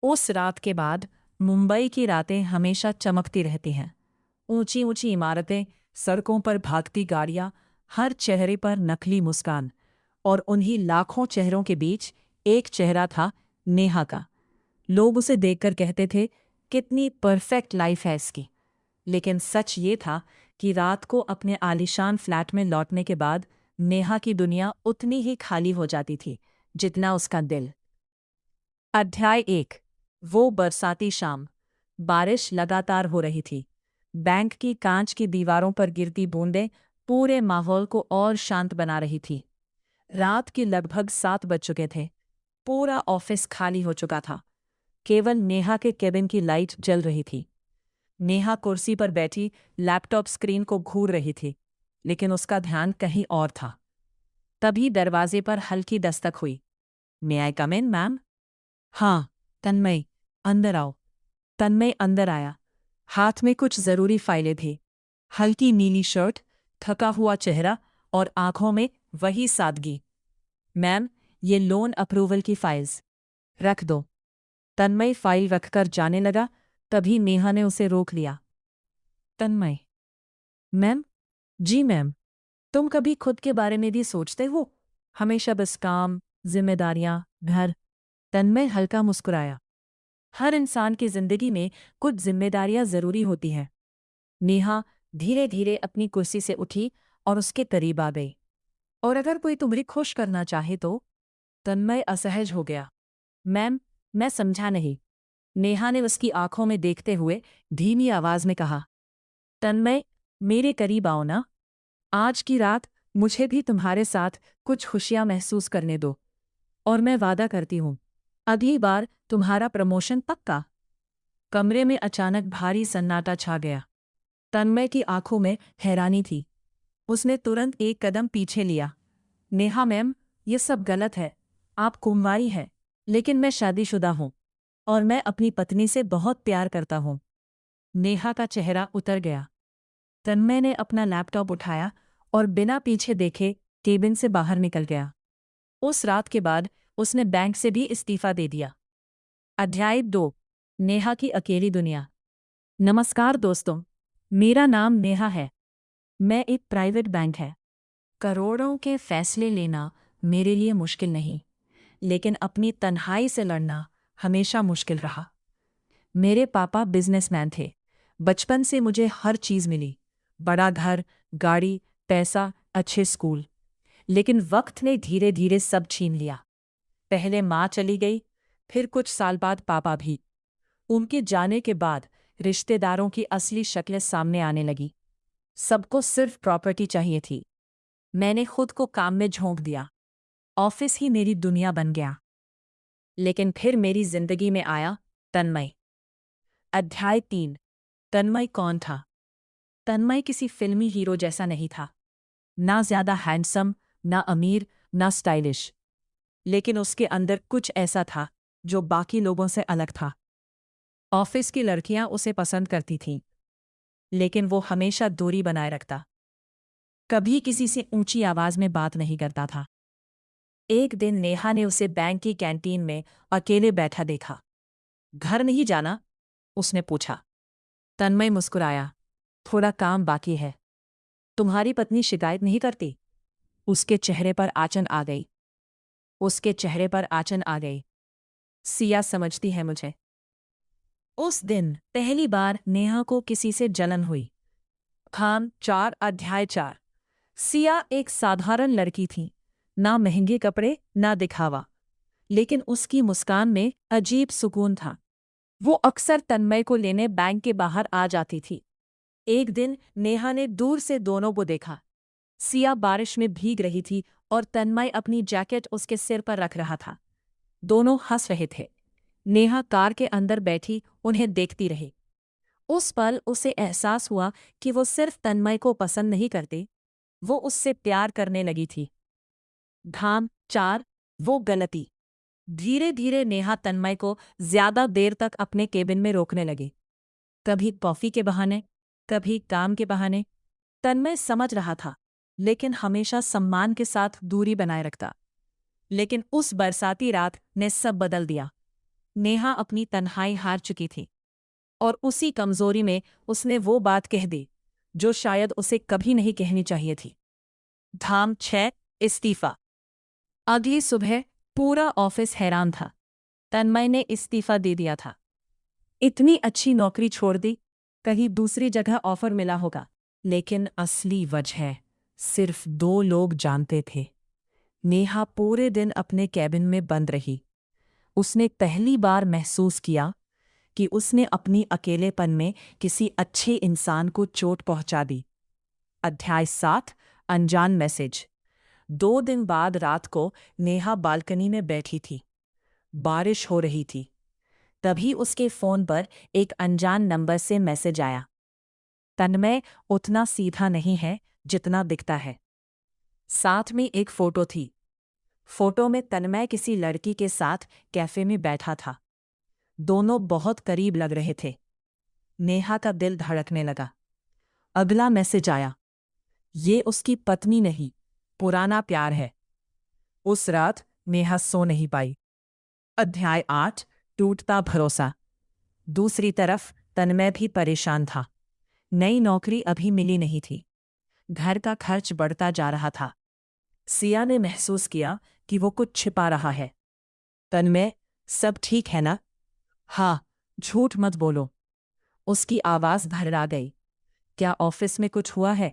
उस रात के बाद मुंबई की रातें हमेशा चमकती रहती हैं। ऊंची ऊंची इमारतें, सड़कों पर भागती गाड़ियां, हर चेहरे पर नकली मुस्कान। और उन्हीं लाखों चेहरों के बीच एक चेहरा था, नेहा का। लोग उसे देखकर कहते थे, कितनी परफेक्ट लाइफ है इसकी। लेकिन सच ये था कि रात को अपने आलीशान फ्लैट में लौटने के बाद नेहा की दुनिया उतनी ही खाली हो जाती थी जितना उसका दिल। अध्याय 1। वो बरसाती शाम। बारिश लगातार हो रही थी। बैंक की कांच की दीवारों पर गिरती बूंदें पूरे माहौल को और शांत बना रही थी। रात के लगभग 7 बज चुके थे। पूरा ऑफिस खाली हो चुका था। केवल नेहा के केबिन की लाइट जल रही थी। नेहा कुर्सी पर बैठी लैपटॉप स्क्रीन को घूर रही थी, लेकिन उसका ध्यान कहीं और था। तभी दरवाजे पर हल्की दस्तक हुई। मे आई कम इन, मैम? हाँ, तन्मय, अंदर आओ। तन्मय अंदर आया। हाथ में कुछ जरूरी फाइलें थी। हल्की नीली शर्ट, थका हुआ चेहरा और आंखों में वही सादगी। मैम, ये लोन अप्रूवल की फाइल्स। रख दो। तन्मय फाइल रखकर जाने लगा, तभी नेहा ने उसे रोक लिया। तन्मय। मैम? जी मैम। तुम कभी खुद के बारे में भी सोचते हो? हमेशा बस काम, जिम्मेदारियां, घर। तन्मय हल्का मुस्कुराया। हर इंसान की जिंदगी में कुछ जिम्मेदारियां जरूरी होती हैं। नेहा धीरे धीरे अपनी कुर्सी से उठी और उसके करीब आ गई। और अगर कोई तुम्हें खुश करना चाहे तो? तन्मय असहज हो गया। मैम, मैं समझा नहीं। नेहा ने उसकी आंखों में देखते हुए धीमी आवाज में कहा। तन्मय, मेरे करीब आओ ना। आज की रात मुझे भी तुम्हारे साथ कुछ खुशियां महसूस करने दो। और मैं वादा करती हूं, अगली बार तुम्हारा प्रमोशन पक्का। कमरे में अचानक भारी सन्नाटा छा गया। तन्मय की आंखों में हैरानी थी। उसने तुरंत एक कदम पीछे लिया। नेहा मैम, ये सब गलत है। आप कुंवारी हैं, लेकिन मैं शादीशुदा हूं और मैं अपनी पत्नी से बहुत प्यार करता हूं। नेहा का चेहरा उतर गया। तन्मय ने अपना लैपटॉप उठाया और बिना पीछे देखे केबिन से बाहर निकल गया। उस रात के बाद उसने बैंक से भी इस्तीफा दे दिया। अध्याय 2। नेहा की अकेली दुनिया। नमस्कार दोस्तों, मेरा नाम नेहा है। मैं एक प्राइवेट बैंक है। करोड़ों के फैसले लेना मेरे लिए मुश्किल नहीं, लेकिन अपनी तन्हाई से लड़ना हमेशा मुश्किल रहा। मेरे पापा बिजनेसमैन थे। बचपन से मुझे हर चीज़ मिली, बड़ा घर, गाड़ी, पैसा, अच्छे स्कूल। लेकिन वक्त ने धीरे धीरे सब छीन लिया। पहले माँ चली गई, फिर कुछ साल बाद पापा भी। उनके जाने के बाद रिश्तेदारों की असली शक्लें सामने आने लगी। सबको सिर्फ प्रॉपर्टी चाहिए थी। मैंने खुद को काम में झोंक दिया। ऑफिस ही मेरी दुनिया बन गया। लेकिन फिर मेरी जिंदगी में आया तन्मय। अध्याय 3। तन्मय कौन था? तन्मय किसी फिल्मी हीरो जैसा नहीं था। ना ज्यादा हैंडसम, ना अमीर, ना स्टाइलिश। लेकिन उसके अंदर कुछ ऐसा था जो बाकी लोगों से अलग था। ऑफिस की लड़कियां उसे पसंद करती थीं, लेकिन वो हमेशा दूरी बनाए रखता। कभी किसी से ऊंची आवाज में बात नहीं करता था। एक दिन नेहा ने उसे बैंक की कैंटीन में अकेले बैठा देखा। घर नहीं जाना? उसने पूछा। तन्मय मुस्कुराया। थोड़ा काम बाकी है। तुम्हारी पत्नी शिकायत नहीं करती? उसके चेहरे पर आंचन आ गई। सिया समझती है मुझे। उस दिन पहली बार नेहा को किसी से जलन हुई। खान 4। अध्याय 4। सिया एक साधारण लड़की थी। ना महंगे कपड़े, ना दिखावा, लेकिन उसकी मुस्कान में अजीब सुकून था। वो अक्सर तन्मय को लेने बैंक के बाहर आ जाती थी। एक दिन नेहा ने दूर से दोनों को देखा। सिया बारिश में भीग रही थी और तन्मय अपनी जैकेट उसके सिर पर रख रहा था। दोनों हंस रहे थे। नेहा कार के अंदर बैठी उन्हें देखती रही। उस पल उसे एहसास हुआ कि वो सिर्फ तन्मय को पसंद नहीं करती, वो उससे प्यार करने लगी थी। धाम 4। वो गलती। धीरे धीरे नेहा तन्मय को ज्यादा देर तक अपने केबिन में रोकने लगी। कभी कॉफी के बहाने, कभी काम के बहाने। तन्मय समझ रहा था, लेकिन हमेशा सम्मान के साथ दूरी बनाए रखता। लेकिन उस बरसाती रात ने सब बदल दिया। नेहा अपनी तन्हाई हार चुकी थी और उसी कमजोरी में उसने वो बात कह दी जो शायद उसे कभी नहीं कहनी चाहिए थी। धाम 6, इस्तीफा। अगली सुबह पूरा ऑफिस हैरान था। तन्मय ने इस्तीफा दे दिया था। इतनी अच्छी नौकरी छोड़ दी, कहीं दूसरी जगह ऑफर मिला होगा। लेकिन असली वजह सिर्फ 2 लोग जानते थे। नेहा पूरे दिन अपने कैबिन में बंद रही। उसने पहली बार महसूस किया कि उसने अपनी अकेलेपन में किसी अच्छे इंसान को चोट पहुंचा दी। अध्याय 7, अनजान मैसेज। 2 दिन बाद रात को नेहा बालकनी में बैठी थी। बारिश हो रही थी। तभी उसके फोन पर एक अनजान नंबर से मैसेज आया। तन्मय उतना सीधा नहीं है जितना दिखता है। साथ में एक फोटो थी। फोटो में तन्मय किसी लड़की के साथ कैफे में बैठा था। दोनों बहुत करीब लग रहे थे। नेहा का दिल धड़कने लगा। अगला मैसेज आया। ये उसकी पत्नी नहीं, पुराना प्यार है। उस रात नेहा सो नहीं पाई। अध्याय 8, टूटता भरोसा। दूसरी तरफ तन्मय भी परेशान था। नई नौकरी अभी मिली नहीं थी। घर का खर्च बढ़ता जा रहा था। सिया ने महसूस किया कि वो कुछ छिपा रहा है। तन्मय, सब ठीक है ना? हाँ, झूठ मत बोलो। उसकी आवाज भररा गई। क्या ऑफिस में कुछ हुआ है?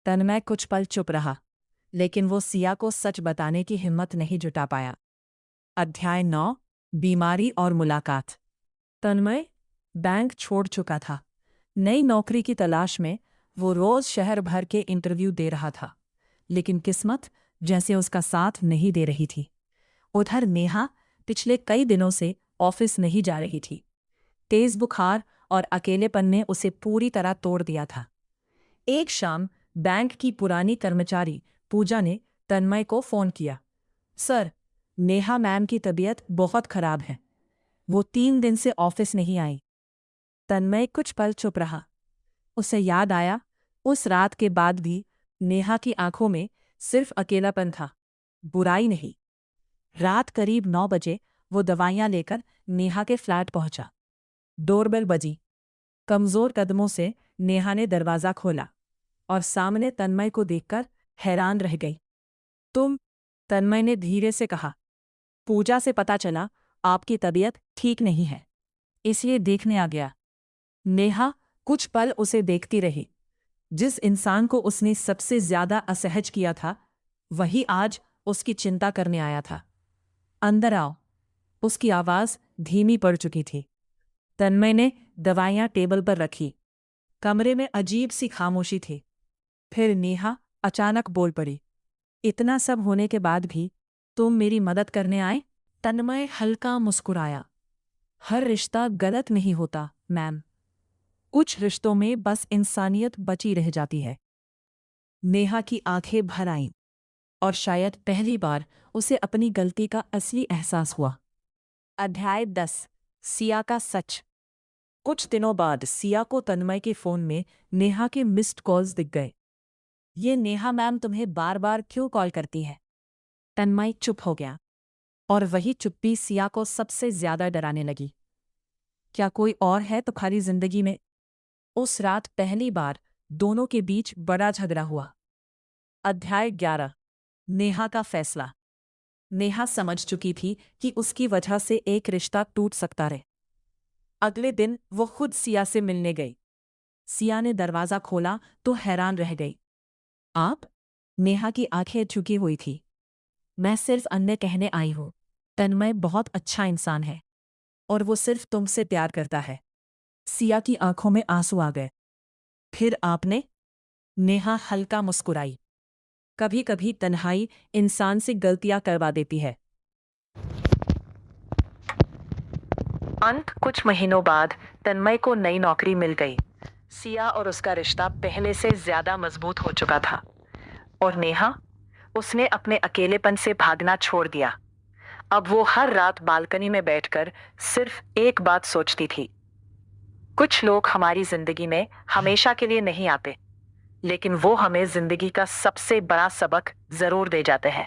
तन्मय कुछ पल चुप रहा, लेकिन वो सिया को सच बताने की हिम्मत नहीं जुटा पाया। अध्याय 9, बीमारी और मुलाकात। तन्मय बैंक छोड़ चुका था। नई नौकरी की तलाश में वो रोज शहर भर के इंटरव्यू दे रहा था, लेकिन किस्मत जैसे उसका साथ नहीं दे रही थी। उधर नेहा पिछले कई दिनों से ऑफिस नहीं जा रही थी। तेज बुखार और अकेलेपन ने उसे पूरी तरह तोड़ दिया था। एक शाम बैंक की पुरानी कर्मचारी पूजा ने तन्मय को फोन किया। सर, नेहा मैम की तबीयत बहुत खराब है। वो 3 दिन से ऑफिस नहीं आई। तन्मय कुछ पल चुप रहा। उसे याद आया, उस रात के बाद भी नेहा की आंखों में सिर्फ अकेलापन था, बुराई नहीं। रात करीब 9 बजे वो दवाइयां लेकर नेहा के फ्लैट पहुंचा। डोरबेल बजी। कमजोर कदमों से नेहा ने दरवाजा खोला और सामने तन्मय को देखकर हैरान रह गई। तुम? तन्मय ने धीरे से कहा। पूजा से पता चला आपकी तबीयत ठीक नहीं है, इसलिए देखने आ गया। नेहा कुछ पल उसे देखती रही। जिस इंसान को उसने सबसे ज्यादा असहज किया था, वही आज उसकी चिंता करने आया था। अंदर आओ। उसकी आवाज धीमी पड़ चुकी थी। तन्मय ने दवाइयां टेबल पर रखी। कमरे में अजीब सी खामोशी थी। फिर नेहा अचानक बोल पड़ी। इतना सब होने के बाद भी तुम मेरी मदद करने आए? तन्मय हल्का मुस्कुराया। हर रिश्ता गलत नहीं होता, मैम। कुछ रिश्तों में बस इंसानियत बची रह जाती है। नेहा की आंखें भर आईं और शायद पहली बार उसे अपनी गलती का असली एहसास हुआ। अध्याय 10, सिया का सच। कुछ दिनों बाद सिया को तन्मय के फोन में नेहा के मिस्ड कॉल्स दिख गए। ये नेहा मैम तुम्हें बार बार क्यों कॉल करती है? तन्मय चुप हो गया, और वही चुप्पी सिया को सबसे ज्यादा डराने लगी। क्या कोई और है तुम्हारी जिंदगी में? उस रात पहली बार दोनों के बीच बड़ा झगड़ा हुआ। अध्याय 11, नेहा का फैसला। नेहा समझ चुकी थी कि उसकी वजह से एक रिश्ता टूट सकता रहे। अगले दिन वो खुद सिया से मिलने गई। सिया ने दरवाजा खोला तो हैरान रह गई। आप? नेहा की आंखें झुकी हुई थी। मैं सिर्फ अन्य कहने आई हूं। तन्मय बहुत अच्छा इंसान है और वो सिर्फ तुमसे प्यार करता है। सिया की आंखों में आंसू आ गए। फिर आपने? नेहा हल्का मुस्कुराई। कभी कभी तन्हाई इंसान से गलतियां करवा देती है। कुछ महीनों बाद तन्मय को नई नौकरी मिल गई। सिया और उसका रिश्ता पहले से ज्यादा मजबूत हो चुका था। और नेहा? उसने अपने अकेलेपन से भागना छोड़ दिया। अब वो हर रात बालकनी में बैठकर सिर्फ एक बात सोचती थी। कुछ लोग हमारी जिंदगी में हमेशा के लिए नहीं आते, लेकिन वो हमें जिंदगी का सबसे बड़ा सबक जरूर दे जाते हैं।